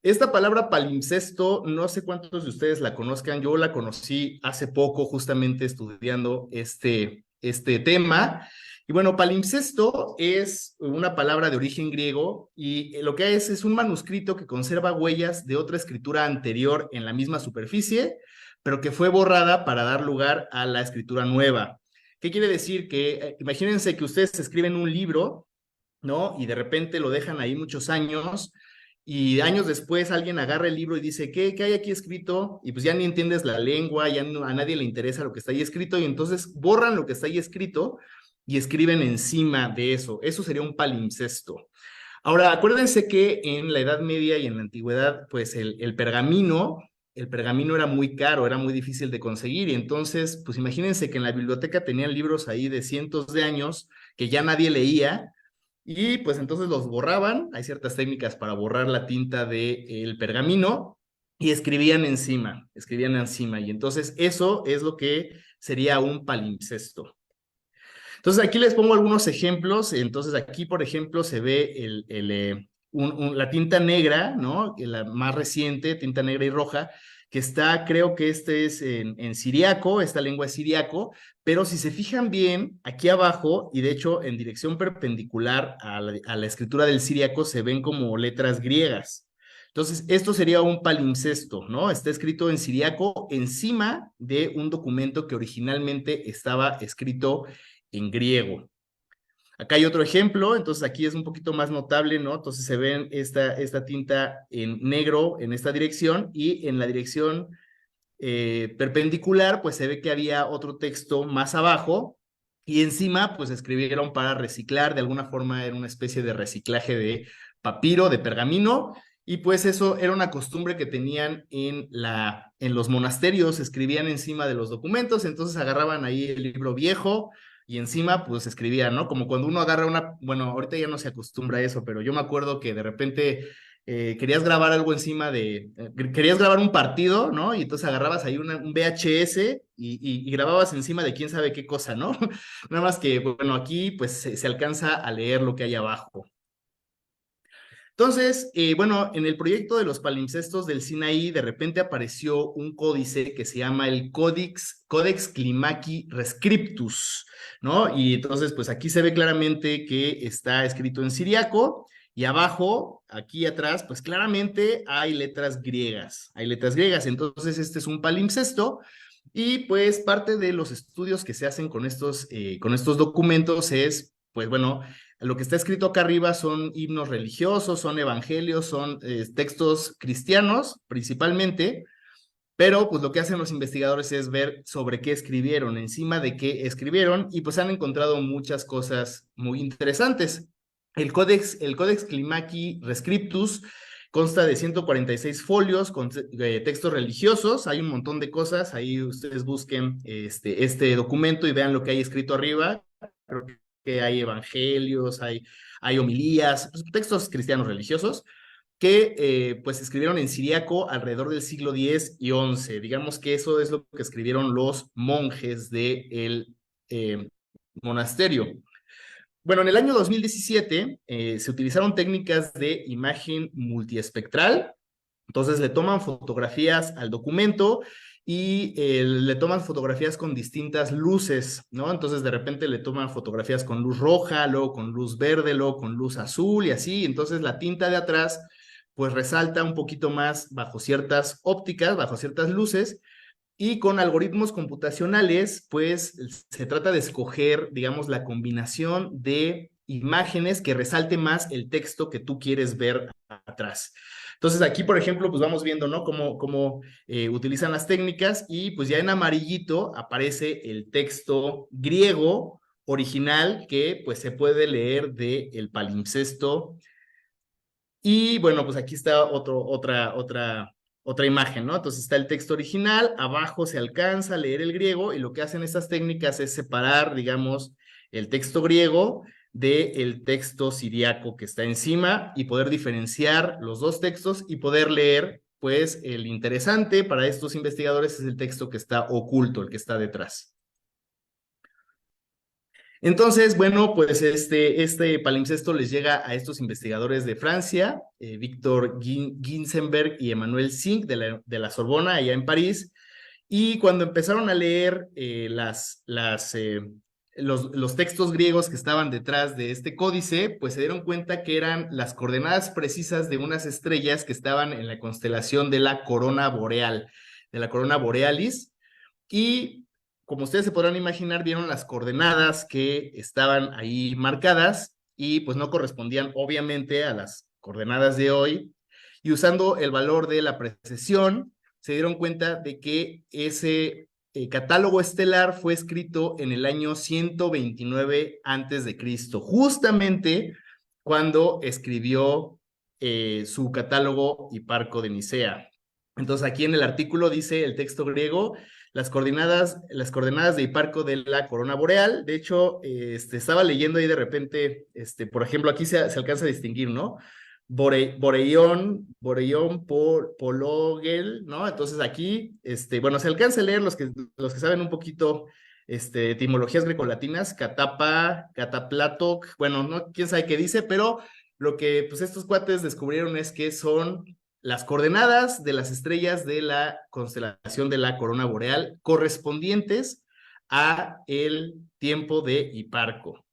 Esta palabra palimpsesto, no sé cuántos de ustedes la conozcan, yo la conocí hace poco justamente estudiando este tema. Y bueno, palimpsesto es una palabra de origen griego, y lo que es un manuscrito que conserva huellas de otra escritura anterior en la misma superficie, pero que fue borrada para dar lugar a la escritura nueva. ¿Qué quiere decir? Que imagínense que ustedes escriben un libro, ¿no? Y de repente lo dejan ahí muchos años, y años después alguien agarra el libro y dice, ¿qué hay aquí escrito? Y pues ya ni entiendes la lengua, ya a nadie le interesa lo que está ahí escrito, y entonces borran lo que está ahí escrito y escriben encima de eso. Eso sería un palimpsesto. Ahora, acuérdense que en la Edad Media y en la Antigüedad, pues el pergamino era muy caro, era muy difícil de conseguir, y entonces, pues imagínense que en la biblioteca tenían libros ahí de cientos de años que ya nadie leía, y pues entonces los borraban. Hay ciertas técnicas para borrar la tinta del pergamino, y escribían encima, y entonces eso es lo que sería un palimpsesto. Entonces aquí les pongo algunos ejemplos. Entonces aquí, por ejemplo, se ve la tinta negra, ¿no? La más reciente, tinta negra y roja, que está, creo que este es en siriaco, esta lengua es siriaco, pero si se fijan bien, aquí abajo, y de hecho en dirección perpendicular a la escritura del siriaco, se ven como letras griegas. Entonces, esto sería un palimpsesto, ¿no? Está escrito en siriaco encima de un documento que originalmente estaba escrito en griego. Acá hay otro ejemplo, entonces aquí es un poquito más notable, ¿no? Entonces se ven esta tinta en negro en esta dirección, y en la dirección perpendicular, pues se ve que había otro texto más abajo, y encima, pues escribieron para reciclar. De alguna forma era una especie de reciclaje de papiro, de pergamino, y pues eso era una costumbre que tenían en los monasterios. Escribían encima de los documentos, entonces agarraban ahí el libro viejo y encima pues escribían, ¿no? Como cuando uno agarra bueno, ahorita ya no se acostumbra a eso, pero yo me acuerdo que de repente querías grabar algo querías grabar un partido, ¿no? Y entonces agarrabas ahí un VHS y grababas encima de quién sabe qué cosa, ¿no? Nada más que, bueno, aquí pues se alcanza a leer lo que hay abajo. Entonces, bueno, en el proyecto de los palimpsestos del Sinaí, de repente apareció un códice que se llama el Codex Climaci Rescriptus, ¿no? Y entonces, pues aquí se ve claramente que está escrito en siriaco, y abajo, aquí atrás, pues claramente hay letras griegas. Entonces este es un palimpsesto, y pues parte de los estudios que se hacen con estos documentos es, pues bueno, lo que está escrito acá arriba son himnos religiosos, son evangelios, son textos cristianos principalmente, pero pues lo que hacen los investigadores es ver sobre qué escribieron, encima de qué escribieron, y pues han encontrado muchas cosas muy interesantes. El Codex Climaci Rescriptus consta de 146 folios con textos religiosos. Hay un montón de cosas. Ahí ustedes busquen este documento y vean lo que hay escrito arriba. Creo que hay evangelios, hay homilías, pues, textos cristianos religiosos que pues escribieron en siriaco alrededor del siglo X y XI. Digamos que eso es lo que escribieron los monjes del monasterio. bueno, en el año 2017 se utilizaron técnicas de imagen multiespectral. Entonces le toman fotografías al documento y le toman fotografías con distintas luces, ¿no? Entonces de repente le toman fotografías con luz roja, luego con luz verde, luego con luz azul y así. Entonces la tinta de atrás pues resalta un poquito más bajo ciertas ópticas, bajo ciertas luces. Y con algoritmos computacionales, pues se trata de escoger, digamos, la combinación de imágenes que resalte más el texto que tú quieres ver atrás. Entonces aquí, por ejemplo, pues vamos viendo, ¿no? Cómo utilizan las técnicas y pues ya en amarillito aparece el texto griego original que pues se puede leer del palimpsesto. Y bueno, pues aquí está otra imagen, ¿no? Entonces está el texto original, abajo se alcanza a leer el griego y lo que hacen estas técnicas es separar, digamos, el texto griego del texto siriaco que está encima y poder diferenciar los dos textos y poder leer, pues el interesante para estos investigadores es el texto que está oculto, el que está detrás. Entonces, bueno, pues este palimpsesto les llega a estos investigadores de Francia, Víctor Ginzenberg y Emmanuel Zinc de la Sorbona, allá en París, y cuando empezaron a leer los textos griegos que estaban detrás de este códice, pues se dieron cuenta que eran las coordenadas precisas de unas estrellas que estaban en la constelación de la corona boreal, de la corona borealis, y como ustedes se podrán imaginar, vieron las coordenadas que estaban ahí marcadas y pues no correspondían obviamente a las coordenadas de hoy. Y usando el valor de la precesión, se dieron cuenta de que ese catálogo estelar fue escrito en el año 129 antes de Cristo, justamente cuando escribió su catálogo Hiparco de Nicea. Entonces aquí en el artículo dice el texto griego las coordenadas de Hiparco de la corona boreal. De hecho, estaba leyendo ahí de repente, por ejemplo, aquí se alcanza a distinguir, ¿no? Boreión, Pologel, ¿no? Entonces aquí, bueno, se alcanza a leer los que saben un poquito, etimologías grecolatinas, catapa, cataplatoc, bueno, no, quién sabe qué dice, pero lo que pues estos cuates descubrieron es que son las coordenadas de las estrellas de la constelación de la corona boreal correspondientes a el tiempo de Hiparco.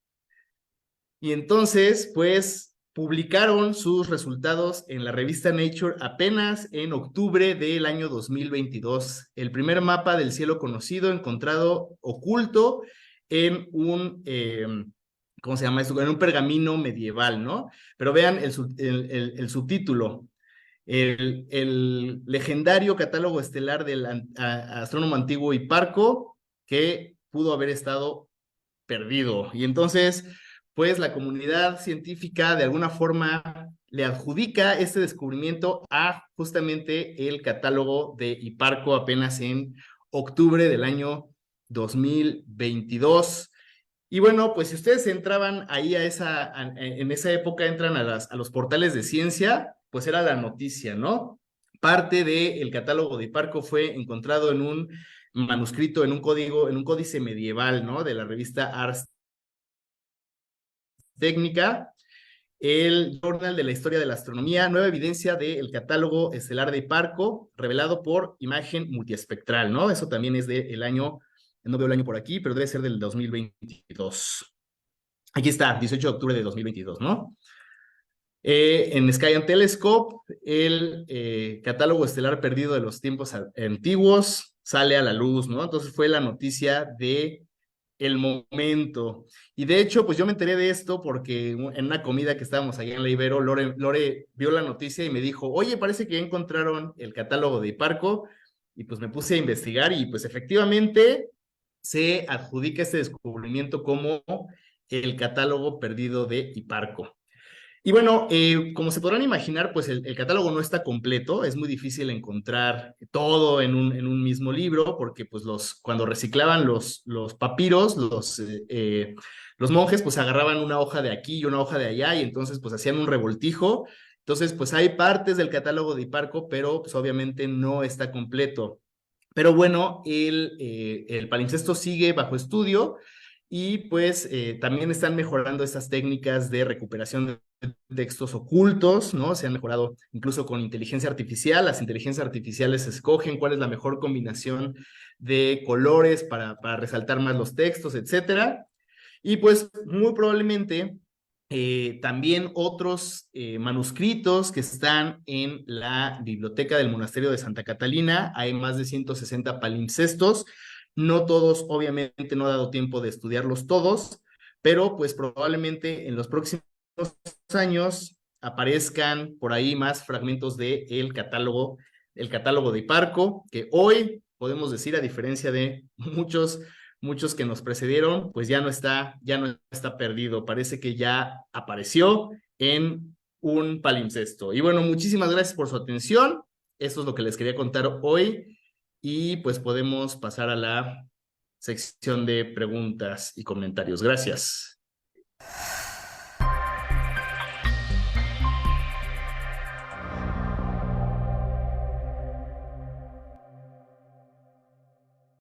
Y entonces, pues, publicaron sus resultados en la revista Nature apenas en octubre del año 2022. El primer mapa del cielo conocido encontrado oculto en ¿cómo se llama esto? En un pergamino medieval, ¿no? Pero vean el subtítulo. El legendario catálogo estelar del astrónomo antiguo Hiparco que pudo haber estado perdido. Y entonces, pues la comunidad científica de alguna forma le adjudica este descubrimiento a justamente el catálogo de Hiparco apenas en octubre del año 2022. Y bueno, pues si ustedes entraban ahí en esa época entran a los portales de ciencia, pues era la noticia, ¿no? Parte del catálogo de Hiparco fue encontrado en un manuscrito, en un códice medieval, ¿no? De la revista Ars Técnica, el Journal de la Historia de la Astronomía, nueva evidencia del catálogo estelar de Hiparco, revelado por imagen multiespectral, ¿no? Eso también es del año, no veo el año por aquí, pero debe ser del 2022. Aquí está, 18 de octubre de 2022, ¿no? En Sky and Telescope, el catálogo estelar perdido de los tiempos antiguos sale a la luz, ¿no? Entonces fue la noticia de el momento. Y de hecho, pues yo me enteré de esto porque en una comida que estábamos allá en la Ibero, Lore vio la noticia y me dijo, oye, parece que ya encontraron el catálogo de Hiparco, y pues me puse a investigar y pues efectivamente se adjudica este descubrimiento como el catálogo perdido de Hiparco. Y bueno, como se podrán imaginar, pues el catálogo no está completo, es muy difícil encontrar todo en un mismo libro, porque pues cuando reciclaban los papiros, los monjes pues agarraban una hoja de aquí y una hoja de allá, y entonces pues hacían un revoltijo. Entonces pues hay partes del catálogo de Hiparco, pero pues obviamente no está completo. Pero bueno, el palimpsesto sigue bajo estudio, y pues también están mejorando estas técnicas de recuperación de textos ocultos, ¿no? Se han mejorado incluso con inteligencia artificial. Las inteligencias artificiales escogen cuál es la mejor combinación de colores para resaltar más los textos, etcétera. Y pues muy probablemente también otros manuscritos que están en la biblioteca del monasterio de Santa Catalina. Hay más de 160 palimpsestos. No todos, obviamente, no ha dado tiempo de estudiarlos todos, pero pues probablemente en los próximos años aparezcan por ahí más fragmentos de el catálogo de Hiparco, que hoy podemos decir, a diferencia de muchos que nos precedieron, pues ya no está perdido. Parece que ya apareció en un palimpsesto. Y bueno, muchísimas gracias por su atención. Esto es lo que les quería contar hoy. Y pues podemos pasar a la sección de preguntas y comentarios. Gracias.